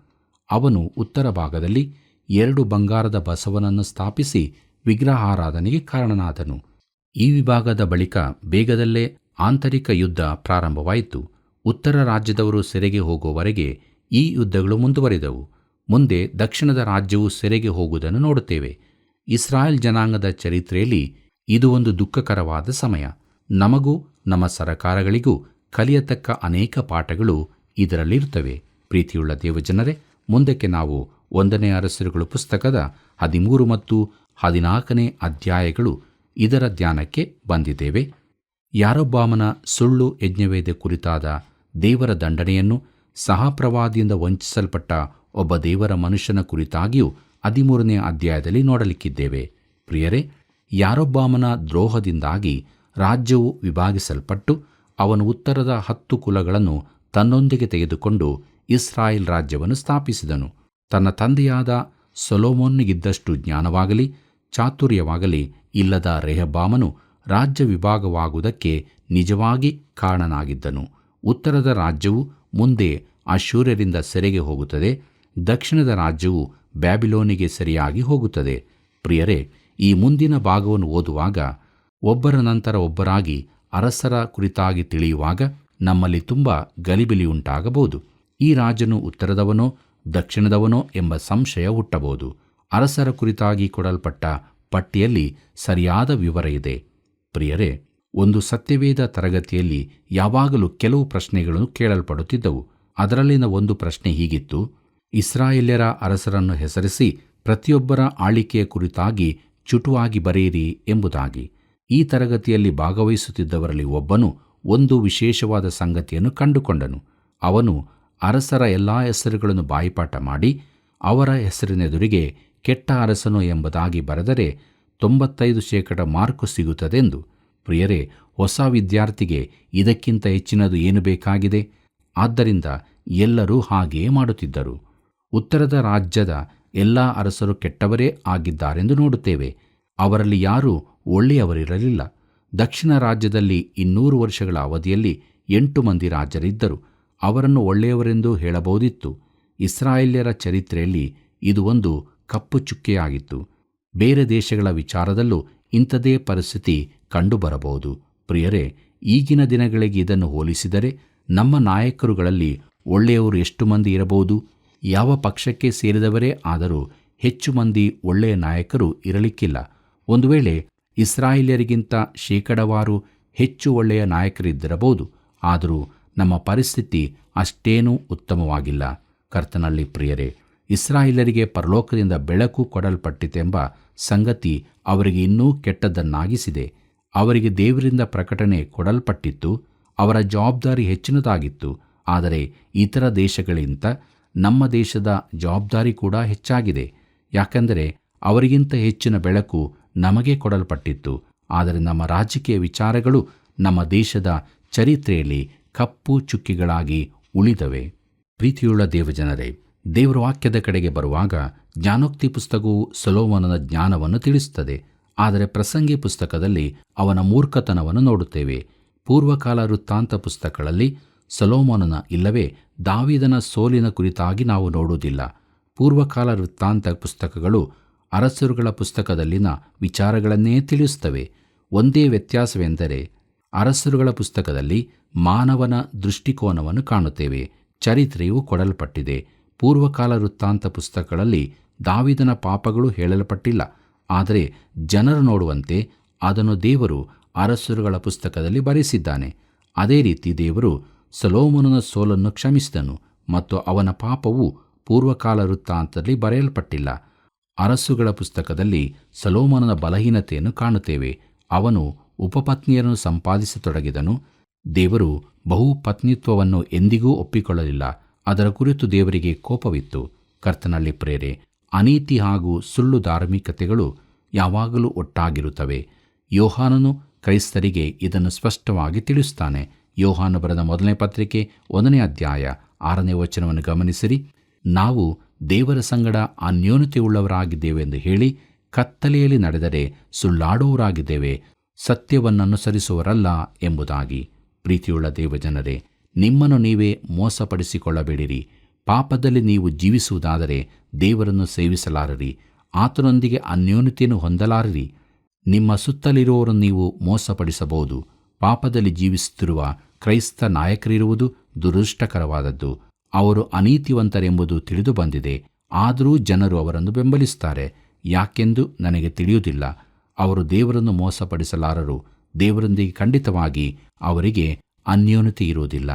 ಅವನು ಉತ್ತರ ಭಾಗದಲ್ಲಿ 2 ಬಂಗಾರದ ಬಸವನನ್ನು ಸ್ಥಾಪಿಸಿ ವಿಗ್ರಹಾರಾಧನೆಗೆ ಕಾರಣನಾದನು. ಈ ವಿಭಾಗದ ಬಳಿಕ ಬೇಗದಲ್ಲೇ ಆಂತರಿಕ ಯುದ್ಧ ಪ್ರಾರಂಭವಾಯಿತು. ಉತ್ತರ ರಾಜ್ಯದವರು ಸೆರೆಗೆ ಹೋಗುವವರೆಗೆ ಈ ಯುದ್ಧಗಳು ಮುಂದುವರಿದವು. ಮುಂದೆ ದಕ್ಷಿಣದ ರಾಜ್ಯವು ಸೆರೆಗೆ ಹೋಗುವುದನ್ನು ನೋಡುತ್ತೇವೆ. ಇಸ್ರಾಯೇಲ್ ಜನಾಂಗದ ಚರಿತ್ರೆಯಲ್ಲಿ ಇದು ಒಂದು ದುಃಖಕರವಾದ ಸಮಯ. ನಮಗೂ ನಮ್ಮ ಸರಕಾರಗಳಿಗೂ ಕಲಿಯತಕ್ಕ ಅನೇಕ ಪಾಠಗಳು ಇದರಲ್ಲಿರುತ್ತವೆ. ಪ್ರೀತಿಯುಳ್ಳ ದೇವಜನರೇ, ಮುಂದಕ್ಕೆ ನಾವು 1ನೇ ಅರಸರುಗಳ ಪುಸ್ತಕದ 13 ಮತ್ತು 14ನೇ ಅಧ್ಯಾಯಗಳು ಇದರ ಧ್ಯಾನಕ್ಕೆ ಬಂದಿದ್ದೇವೆ. ಯಾರೊಬ್ಬಾಮನ ಸುಳ್ಳು ಯಜ್ಞವೇದ ಕುರಿತಾದ ದೇವರ ದಂಡನೆಯನ್ನು, ಸಹಪ್ರವಾದಿಯಿಂದ ವಂಚಿಸಲ್ಪಟ್ಟ ಒಬ್ಬ ದೇವರ ಮನುಷ್ಯನ ಕುರಿತಾಗಿಯೂ 13ನೇ ಅಧ್ಯಾಯದಲ್ಲಿ ನೋಡಲಿಕ್ಕಿದ್ದೇವೆ. ಪ್ರಿಯರೇ, ಯಾರೊಬ್ಬಾಮನ ದ್ರೋಹದಿಂದಾಗಿ ರಾಜ್ಯವು ವಿಭಾಗಿಸಲ್ಪಟ್ಟು ಅವನು ಉತ್ತರದ 10 ಕುಲಗಳನ್ನು ತನ್ನೊಂದಿಗೆ ತೆಗೆದುಕೊಂಡು ಇಸ್ರಾಯೇಲ್ ರಾಜ್ಯವನ್ನು ಸ್ಥಾಪಿಸಿದನು. ತನ್ನ ತಂದೆಯಾದ ಸೊಲೊಮೋನನಿಗಿದ್ದಷ್ಟು ಜ್ಞಾನವಾಗಲಿ ಚಾತುರ್ಯವಾಗಲಿ ಇಲ್ಲದ ರೆಹಬ್ಬಾಮನು ರಾಜ್ಯ ವಿಭಾಗವಾಗುವುದಕ್ಕೆ ನಿಜವಾಗಿ ಕಾರಣನಾಗಿದ್ದನು. ಉತ್ತರದ ರಾಜ್ಯವು ಮುಂದೆ ಅಶ್ಶೂರ್ಯರಿಂದ ಸೆರೆಗೆ ಹೋಗುತ್ತದೆ. ದಕ್ಷಿಣದ ರಾಜ್ಯವು ಬ್ಯಾಬಿಲೋನಿಗೆ ಸರಿಯಾಗಿ ಹೋಗುತ್ತದೆ. ಪ್ರಿಯರೇ, ಈ ಮುಂದಿನ ಭಾಗವನ್ನು ಓದುವಾಗ ಒಬ್ಬರ ನಂತರ ಒಬ್ಬರಾಗಿ ಅರಸರ ಕುರಿತಾಗಿ ತಿಳಿಯುವಾಗ ನಮ್ಮಲ್ಲಿ ತುಂಬ ಗಲಿಬಿಲಿಯುಂಟಾಗಬಹುದು. ಈ ರಾಜನು ಉತ್ತರದವನೋ ದಕ್ಷಿಣದವನೋ ಎಂಬ ಸಂಶಯ ಹುಟ್ಟಬಹುದು. ಅರಸರ ಕುರಿತಾಗಿ ಕೊಡಲ್ಪಟ್ಟ ಪಟ್ಟಿಯಲ್ಲಿ ಸರಿಯಾದ ವಿವರ ಇದೆ. ಪ್ರಿಯರೇ, ಒಂದು ಸತ್ಯವೇದ ತರಗತಿಯಲ್ಲಿ ಯಾವಾಗಲೂ ಕೆಲವು ಪ್ರಶ್ನೆಗಳು ಕೇಳಲ್ಪಡುತ್ತಿದ್ದವು. ಅದರಲ್ಲಿನ ಒಂದು ಪ್ರಶ್ನೆ ಹೀಗಿತ್ತು: ಇಸ್ರಾಯೇಲ್ಯರ ಅರಸರನ್ನು ಹೆಸರಿಸಿ ಪ್ರತಿಯೊಬ್ಬರ ಆಳಿಕೆಯ ಕುರಿತಾಗಿ ಚುಟುವಾಗಿ ಬರೆಯಿರಿ ಎಂಬುದಾಗಿ. ಈ ತರಗತಿಯಲ್ಲಿ ಭಾಗವಹಿಸುತ್ತಿದ್ದವರಲ್ಲಿ ಒಬ್ಬನು ಒಂದು ವಿಶೇಷವಾದ ಸಂಗತಿಯನ್ನು ಕಂಡುಕೊಂಡನು. ಅವನು ಅರಸರ ಎಲ್ಲ ಹೆಸರುಗಳನ್ನು ಬಾಯಿಪಾಠ ಮಾಡಿ ಅವರ ಹೆಸರಿನೆದುರಿಗೆ ಕೆಟ್ಟ ಅರಸನು ಎಂಬುದಾಗಿ ಬರೆದರೆ 95% ಮಾರ್ಕು ಸಿಗುತ್ತದೆಂದು. ಪ್ರಿಯರೇ, ಹೊಸ ವಿದ್ಯಾರ್ಥಿಗೆ ಇದಕ್ಕಿಂತ ಹೆಚ್ಚಿನದು ಏನು ಬೇಕಾಗಿದೆ? ಆದ್ದರಿಂದ ಎಲ್ಲರೂ ಹಾಗೆಯೇ ಮಾಡುತ್ತಿದ್ದರು. ಉತ್ತರದ ರಾಜ್ಯದ ಎಲ್ಲ ಅರಸರು ಕೆಟ್ಟವರೇ ಆಗಿದ್ದಾರೆಂದು ನೋಡುತ್ತೇವೆ. ಅವರಲ್ಲಿ ಯಾರೂ ಒಳ್ಳೆಯವರಿರಲಿಲ್ಲ. ದಕ್ಷಿಣ ರಾಜ್ಯದಲ್ಲಿ 200 ವರ್ಷಗಳ ಅವಧಿಯಲ್ಲಿ 8 ಮಂದಿ ರಾಜರಿದ್ದರು. ಅವರನ್ನು ಒಳ್ಳೆಯವರೆಂದು ಹೇಳಬಹುದಿತ್ತು. ಇಸ್ರಾಯೇಲ್ಯರ ಚರಿತ್ರೆಯಲ್ಲಿ ಇದು ಒಂದು ಕಪ್ಪು ಚುಕ್ಕೆಯಾಗಿತ್ತು. ಬೇರೆ ದೇಶಗಳ ವಿಚಾರದಲ್ಲೂ ಇಂಥದೇ ಪರಿಸ್ಥಿತಿ ಕಂಡುಬರಬಹುದು. ಪ್ರಿಯರೇ, ಈಗಿನ ದಿನಗಳಿಗೆ ಇದನ್ನು ಹೋಲಿಸಿದರೆ ನಮ್ಮ ನಾಯಕರುಗಳಲ್ಲಿ ಒಳ್ಳೆಯವರು ಎಷ್ಟು ಮಂದಿ ಇರಬಹುದು? ಯಾವ ಪಕ್ಷಕ್ಕೆ ಸೇರಿದವರೇ ಆದರೂ ಹೆಚ್ಚು ಮಂದಿ ಒಳ್ಳೆಯ ನಾಯಕರು ಇರಲಿಕ್ಕಿಲ್ಲ. ಒಂದು ವೇಳೆ ಇಸ್ರಾಯೇಲ್ಯರಿಗಿಂತ ಶೇಕಡವಾರು ಹೆಚ್ಚು ಒಳ್ಳೆಯ ನಾಯಕರಿದ್ದಿರಬಹುದು. ಆದರೂ ನಮ್ಮ ಪರಿಸ್ಥಿತಿ ಅಷ್ಟೇನೂ ಉತ್ತಮವಾಗಿಲ್ಲ. ಕರ್ತನಲ್ಲಿ ಪ್ರಿಯರೇ, ಇಸ್ರಾಯೇಲರಿಗೆ ಪರಲೋಕದಿಂದ ಬೆಳಕು ಕೊಡಲ್ಪಟ್ಟಿತೆಂಬ ಸಂಗತಿ ಅವರಿಗೆ ಇನ್ನೂ ಕೆಟ್ಟದ್ದನ್ನಾಗಿಸಿದೆ. ಅವರಿಗೆ ದೇವರಿಂದ ಪ್ರಕಟಣೆ ಕೊಡಲ್ಪಟ್ಟಿತ್ತು. ಅವರ ಜವಾಬ್ದಾರಿ ಹೆಚ್ಚಿನದಾಗಿತ್ತು. ಆದರೆ ಇತರ ದೇಶಗಳಿಗಿಂತ ನಮ್ಮ ದೇಶದ ಜವಾಬ್ದಾರಿ ಕೂಡ ಹೆಚ್ಚಾಗಿದೆ. ಯಾಕೆಂದರೆ ಅವರಿಗಿಂತ ಹೆಚ್ಚಿನ ಬೆಳಕು ನಮಗೆ ಕೊಡಲ್ಪಟ್ಟಿತ್ತು. ಆದರೆ ನಮ್ಮ ರಾಜಕೀಯ ವಿಚಾರಗಳು ನಮ್ಮ ದೇಶದ ಚರಿತ್ರೆಯಲ್ಲಿ ಕಪ್ಪು ಚುಕ್ಕಿಗಳಾಗಿ ಉಳಿದವೆ. ಪ್ರೀತಿಯುಳ್ಳ ದೇವಜನರೇ, ದೇವರ ವಾಕ್ಯದ ಕಡೆಗೆ ಬರುವಾಗ ಜ್ಞಾನೋಕ್ತಿ ಪುಸ್ತಕವು ಸೊಲೊಮೋನನ ಜ್ಞಾನವನ್ನು ತಿಳಿಸುತ್ತದೆ. ಆದರೆ ಪ್ರಸಂಗಿ ಪುಸ್ತಕದಲ್ಲಿ ಅವನ ಮೂರ್ಖತನವನ್ನು ನೋಡುತ್ತೇವೆ. ಪೂರ್ವಕಾಲ ವೃತ್ತಾಂತ ಪುಸ್ತಕಗಳಲ್ಲಿ ಸೊಲೊಮೋನನ ಇಲ್ಲವೇ ದಾವೀದನ ಸೋಲಿನ ಕುರಿತಾಗಿ ನಾವು ನೋಡುವುದಿಲ್ಲ. ಪೂರ್ವಕಾಲ ವೃತ್ತಾಂತ ಪುಸ್ತಕಗಳು ಅರಸರುಗಳ ಪುಸ್ತಕದಲ್ಲಿನ ವಿಚಾರಗಳನ್ನೇ ತಿಳಿಸುತ್ತವೆ. ಒಂದೇ ವ್ಯತ್ಯಾಸವೆಂದರೆ ಅರಸರುಗಳ ಪುಸ್ತಕದಲ್ಲಿ ಮಾನವನ ದೃಷ್ಟಿಕೋನವನ್ನು ಕಾಣುತ್ತೇವೆ. ಚರಿತ್ರೆಯು ಕೊಡಲ್ಪಟ್ಟಿದೆ. ಪೂರ್ವಕಾಲ ವೃತ್ತಾಂತ ಪುಸ್ತಕಗಳಲ್ಲಿ ದಾವೀದನ ಪಾಪಗಳು ಹೇಳಲ್ಪಟ್ಟಿಲ್ಲ. ಆದರೆ ಜನರು ನೋಡುವಂತೆ ಅದನ್ನು ದೇವರು ಅರಸರುಗಳ ಪುಸ್ತಕದಲ್ಲಿ ಬರೆಸಿದ್ದಾನೆ. ಅದೇ ರೀತಿ ದೇವರು ಸೊಲೊಮೋನನ ಸೋಲನ್ನು ಕ್ಷಮಿಸಿದನು ಮತ್ತು ಅವನ ಪಾಪವು ಪೂರ್ವಕಾಲ ವೃತ್ತಾಂತದಲ್ಲಿ ಬರೆಯಲ್ಪಟ್ಟಿಲ್ಲ. ಅರಸುಗಳ ಪುಸ್ತಕದಲ್ಲಿ ಸೊಲೊಮೋನನ ಬಲಹೀನತೆಯನ್ನು ಕಾಣುತ್ತೇವೆ. ಅವನು ಉಪಪತ್ನಿಯರನ್ನು ಸಂಪಾದಿಸತೊಡಗಿದನು. ದೇವರು ಬಹುಪತ್ನಿತ್ವವನ್ನು ಎಂದಿಗೂ ಒಪ್ಪಿಕೊಳ್ಳಲಿಲ್ಲ. ಅದರ ಕುರಿತು ದೇವರಿಗೆ ಕೋಪವಿತ್ತು. ಕರ್ತನಲ್ಲಿ ಪ್ರೇರೆ, ಅನೀತಿ ಹಾಗೂ ಸುಳ್ಳು ಧಾರ್ಮಿಕತೆಗಳು ಯಾವಾಗಲೂ ಒಟ್ಟಾಗಿರುತ್ತವೆ. ಯೋಹಾನನು ಕ್ರೈಸ್ತರಿಗೆ ಇದನ್ನು ಸ್ಪಷ್ಟವಾಗಿ ತಿಳಿಸುತ್ತಾನೆ. ಯೋಹಾನ ಬರೆದ ಮೊದಲನೇ ಪತ್ರಿಕೆ 1ನೇ ಅಧ್ಯಾಯ 6ನೇ ವಚನವನ್ನು ಗಮನಿಸಿರಿ. ನಾವು ದೇವರ ಸಂಗಡ ಅನ್ಯೋನ್ಯತೆಯುಳ್ಳವರಾಗಿದ್ದೇವೆಂದು ಹೇಳಿ ಕತ್ತಲೆಯಲ್ಲಿ ನಡೆದರೆ ಸುಳ್ಳಾಡುವವರಾಗಿದ್ದೇವೆ, ಸತ್ಯವನ್ನನುಸರಿಸುವರಲ್ಲ ಎಂಬುದಾಗಿ. ಪ್ರೀತಿಯುಳ್ಳ ದೇವಜನರೇ, ನಿಮ್ಮನ್ನು ನೀವೇ ಮೋಸಪಡಿಸಿಕೊಳ್ಳಬೇಡಿರಿ. ಪಾಪದಲ್ಲಿ ನೀವು ಜೀವಿಸುವುದಾದರೆ ದೇವರನ್ನು ಸೇವಿಸಲಾರಿರಿ, ಆತನೊಂದಿಗೆ ಅನ್ಯೋನ್ಯತೆಯನ್ನು ಹೊಂದಲಾರಿರಿ. ನಿಮ್ಮ ಸುತ್ತಲಿರುವವರನ್ನು ನೀವು ಮೋಸಪಡಿಸಬಹುದು. ಪಾಪದಲ್ಲಿ ಜೀವಿಸುತ್ತಿರುವ ಕ್ರೈಸ್ತ ನಾಯಕರಿರುವುದು ದುರದೃಷ್ಟಕರವಾದದ್ದು. ಅವರು ಅನೀತಿವಂತರೆಂಬುದು ತಿಳಿದು ಬಂದಿದೆ. ಆದರೂ ಜನರು ಅವರನ್ನು ಬೆಂಬಲಿಸುತ್ತಾರೆ. ಯಾಕೆಂದು ನನಗೆ ತಿಳಿಯುವುದಿಲ್ಲ. ಅವರು ದೇವರನ್ನು ಮೋಸಪಡಿಸಲಾರರು. ದೇವರೊಂದಿಗೆ ಖಂಡಿತವಾಗಿ ಅವರಿಗೆ ಅನ್ಯೋನ್ಯತೆ ಇರುವುದಿಲ್ಲ.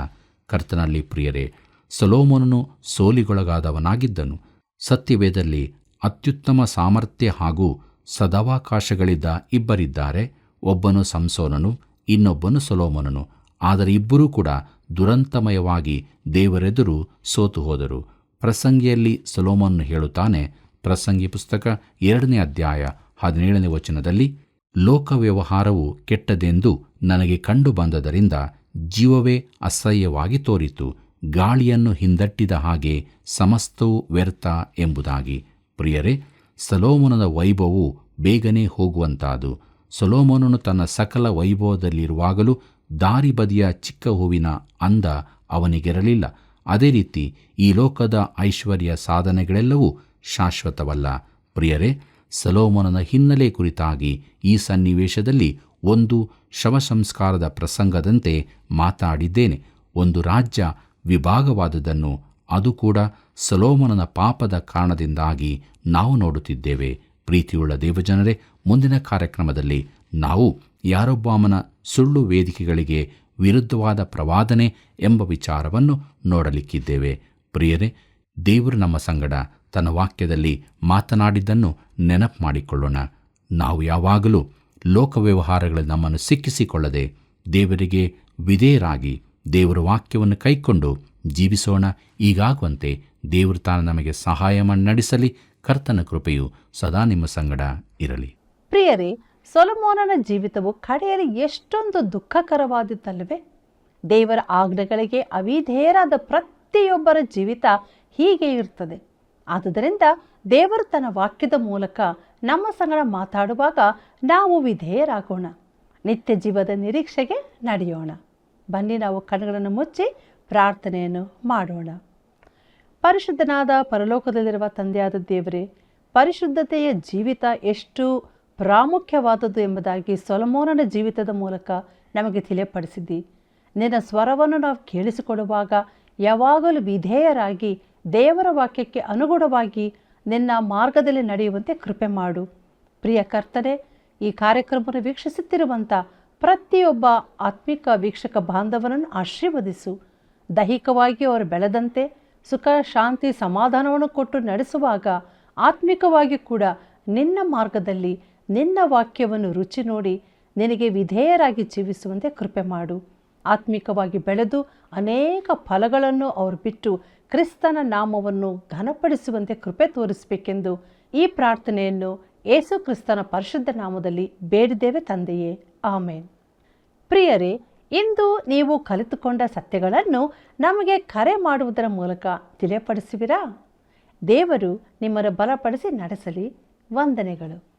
ಕರ್ತನಲ್ಲಿ ಪ್ರಿಯರೇ, ಸೊಲೊಮೋನನು ಸೋಲಿಗೊಳಗಾದವನಾಗಿದ್ದನು. ಸತ್ಯವೇದದಲ್ಲಿ ಅತ್ಯುತ್ತಮ ಸಾಮರ್ಥ್ಯ ಹಾಗೂ ಸದಾವಕಾಶಗಳಿದ್ದ ಇಬ್ಬರಿದ್ದಾರೆ. ಒಬ್ಬನು ಸಂಸೋನನು, ಇನ್ನೊಬ್ಬನು ಸೊಲೊಮೋನನು. ಆದರೆ ಇಬ್ಬರೂ ಕೂಡ ದುರಂತಮಯವಾಗಿ ದೇವರೆದುರು ಸೋತು ಹೋದರು. ಪ್ರಸಂಗಿಯಲ್ಲಿ ಸೊಲೊಮೋನನು ಹೇಳುತ್ತಾನೆ. ಪ್ರಸಂಗಿ ಪುಸ್ತಕ 2ನೇ ಅಧ್ಯಾಯ 17ನೇ ವಚನದಲ್ಲಿ, ಲೋಕ ವ್ಯವಹಾರವು ಕೆಟ್ಟದೆಂದು ನನಗೆ ಕಂಡು ಬಂದದರಿಂದ ಜೀವವೇ ಅಸಹ್ಯವಾಗಿ ತೋರಿತು. ಗಾಳಿಯನ್ನು ಹಿಂದಟ್ಟಿದ ಹಾಗೆ ಸಮಸ್ತವೂ ವ್ಯರ್ಥ ಎಂಬುದಾಗಿ. ಪ್ರಿಯರೇ, ಸೊಲೊಮೋನನ ವೈಭವವು ಬೇಗನೆ ಹೋಗುವಂತಾದು. ಸೊಲೊಮೋನನು ತನ್ನ ಸಕಲ ವೈಭವದಲ್ಲಿರುವಾಗಲೂ ದಾರಿ ಬದಿಯ ಚಿಕ್ಕ ಹೂವಿನ ಅಂದ ಅವನಿಗಿರಲಿಲ್ಲ. ಅದೇ ರೀತಿ ಈ ಲೋಕದ ಐಶ್ವರ್ಯ ಸಾಧನೆಗಳೆಲ್ಲವೂ ಶಾಶ್ವತವಲ್ಲ. ಪ್ರಿಯರೇ, ಸೊಲೊಮೋನನ ಹಿನ್ನೆಲೆ ಕುರಿತಾಗಿ ಈ ಸನ್ನಿವೇಶದಲ್ಲಿ ಒಂದು ಶವ ಸಂಸ್ಕಾರದ ಪ್ರಸಂಗದಂತೆ ಮಾತಾಡಿದ್ದೇನೆ. ಒಂದು ರಾಜ್ಯ ವಿಭಾಗವಾದುದನ್ನು, ಅದು ಕೂಡ ಸೊಲೊಮೋನನ ಪಾಪದ ಕಾರಣದಿಂದಾಗಿ ನಾವು ನೋಡುತ್ತಿದ್ದೇವೆ. ಪ್ರೀತಿಯುಳ್ಳ ದೇವಜನರೇ, ಮುಂದಿನ ಕಾರ್ಯಕ್ರಮದಲ್ಲಿ ನಾವು ಯಾರೊಬ್ಬಾಮನ ಸುಳ್ಳು ವೇದಿಕೆಗಳಿಗೆ ವಿರುದ್ಧವಾದ ಪ್ರವಾದನೆ ಎಂಬ ವಿಚಾರವನ್ನು ನೋಡಲಿಕ್ಕಿದ್ದೇವೆ. ಪ್ರಿಯರೇ, ದೇವರು ನಮ್ಮ ಸಂಗಡ ತನ್ನ ವಾಕ್ಯದಲ್ಲಿ ಮಾತನಾಡಿದ್ದನ್ನು ನೆನಪು ಮಾಡಿಕೊಳ್ಳೋಣ. ನಾವು ಯಾವಾಗಲೂ ಲೋಕ ವ್ಯವಹಾರಗಳಲ್ಲಿ ನಮ್ಮನ್ನು ಸಿಕ್ಕಿಸಿಕೊಳ್ಳದೆ ದೇವರಿಗೆ ವಿಧೇಯರಾಗಿ ದೇವರ ವಾಕ್ಯವನ್ನು ಕೈಕೊಂಡು ಜೀವಿಸೋಣ. ಈಗಾಗುವಂತೆ ದೇವರು ತಾನು ನಮಗೆ ಸಹಾಯ ಮಾಡಿ ನಡೆಸಲಿ. ಕರ್ತನ ಕೃಪೆಯು ಸದಾ ನಿಮ್ಮ ಸಂಗಡ ಇರಲಿ. ಪ್ರಿಯರೇ, ಸೊಲೊಮೋನನ ಜೀವಿತವು ಕಡೆಯಲ್ಲಿ ಎಷ್ಟೊಂದು ದುಃಖಕರವಾದಿತ್ತಲ್ಲವೇ? ದೇವರ ಆಜ್ಞೆಗಳಿಗೆ ಅವಿಧೇಯರಾದ ಪ್ರತಿಯೊಬ್ಬರ ಜೀವಿತ ಹೀಗೆ ಇರ್ತದೆ. ಆದುದರಿಂದ ದೇವರು ತನ್ನ ವಾಕ್ಯದ ಮೂಲಕ ನಮ್ಮ ಸಂಗಡ ಮಾತಾಡುವಾಗ ನಾವು ವಿಧೇಯರಾಗೋಣ. ನಿತ್ಯ ಜೀವದ ನಿರೀಕ್ಷೆಗೆ ನಡೆಯೋಣ. ಬನ್ನಿ, ನಾವು ಕಣ್ಣುಗಳನ್ನು ಮುಚ್ಚಿ ಪ್ರಾರ್ಥನೆಯನ್ನು ಮಾಡೋಣ. ಪರಿಶುದ್ಧನಾದ ಪರಲೋಕದಲ್ಲಿರುವ ತಂದೆಯಾದ ದೇವರೇ, ಪರಿಶುದ್ಧತೆಯ ಜೀವಿತ ಎಷ್ಟು ಪ್ರಾಮುಖ್ಯವಾದದ್ದು ಎಂಬುದಾಗಿ ಸೊಲೊಮೋನನ ಜೀವಿತದ ಮೂಲಕ ನಮಗೆ ತಿಳಿಯಪಡಿಸಿದ್ದಿ. ನಿನ್ನ ಸ್ವರವನ್ನು ನಾವು ಕೇಳಿಸಿಕೊಡುವಾಗ ಯಾವಾಗಲೂ ವಿಧೇಯರಾಗಿ ದೇವರ ವಾಕ್ಯಕ್ಕೆ ಅನುಗುಣವಾಗಿ ನಿನ್ನ ಮಾರ್ಗದಲ್ಲಿ ನಡೆಯುವಂತೆ ಕೃಪೆ ಮಾಡು. ಪ್ರಿಯ ಕರ್ತನೆ, ಈ ಕಾರ್ಯಕ್ರಮವನ್ನು ವೀಕ್ಷಿಸುತ್ತಿರುವಂಥ ಪ್ರತಿಯೊಬ್ಬ ಆತ್ಮಿಕ ವೀಕ್ಷಕ ಬಾಂಧವನನ್ನು ಆಶೀರ್ವದಿಸು. ದೈಹಿಕವಾಗಿ ಅವರು ಬೆಳೆದಂತೆ ಸುಖ, ಶಾಂತಿ, ಸಮಾಧಾನವನ್ನು ಕೊಟ್ಟು ನಡೆಸುವಾಗ ಆತ್ಮಿಕವಾಗಿ ಕೂಡ ನಿನ್ನ ಮಾರ್ಗದಲ್ಲಿ ನಿನ್ನ ವಾಕ್ಯವನ್ನು ರುಚಿ ನೋಡಿ ನಿನಗೆ ವಿಧೇಯರಾಗಿ ಜೀವಿಸುವಂತೆ ಕೃಪೆ ಮಾಡು. ಆತ್ಮಿಕವಾಗಿ ಬೆಳೆದು ಅನೇಕ ಫಲಗಳನ್ನು ಅವರು ಬಿಟ್ಟು ಕ್ರಿಸ್ತನ ನಾಮವನ್ನು ಘನಪಡಿಸುವಂತೆ ಕೃಪೆ ತೋರಿಸಬೇಕೆಂದು ಈ ಪ್ರಾರ್ಥನೆಯನ್ನು ಯೇಸು ಕ್ರಿಸ್ತನ ಪರಿಶುದ್ಧ ನಾಮದಲ್ಲಿ ಬೇಡಿದ್ದೇವೆ ತಂದೆಯೇ, ಆಮೇನ್. ಪ್ರಿಯರೇ, ಇಂದು ನೀವು ಕಲಿತುಕೊಂಡ ಸತ್ಯಗಳನ್ನು ನಮಗೆ ಕರೆ ಮಾಡುವುದರ ಮೂಲಕ ತಿಳಿಯಪಡಿಸುವಿರಾ? ದೇವರು ನಿಮ್ಮನ್ನು ಬಲಪಡಿಸಿ ನಡೆಸಲಿ. ವಂದನೆಗಳು.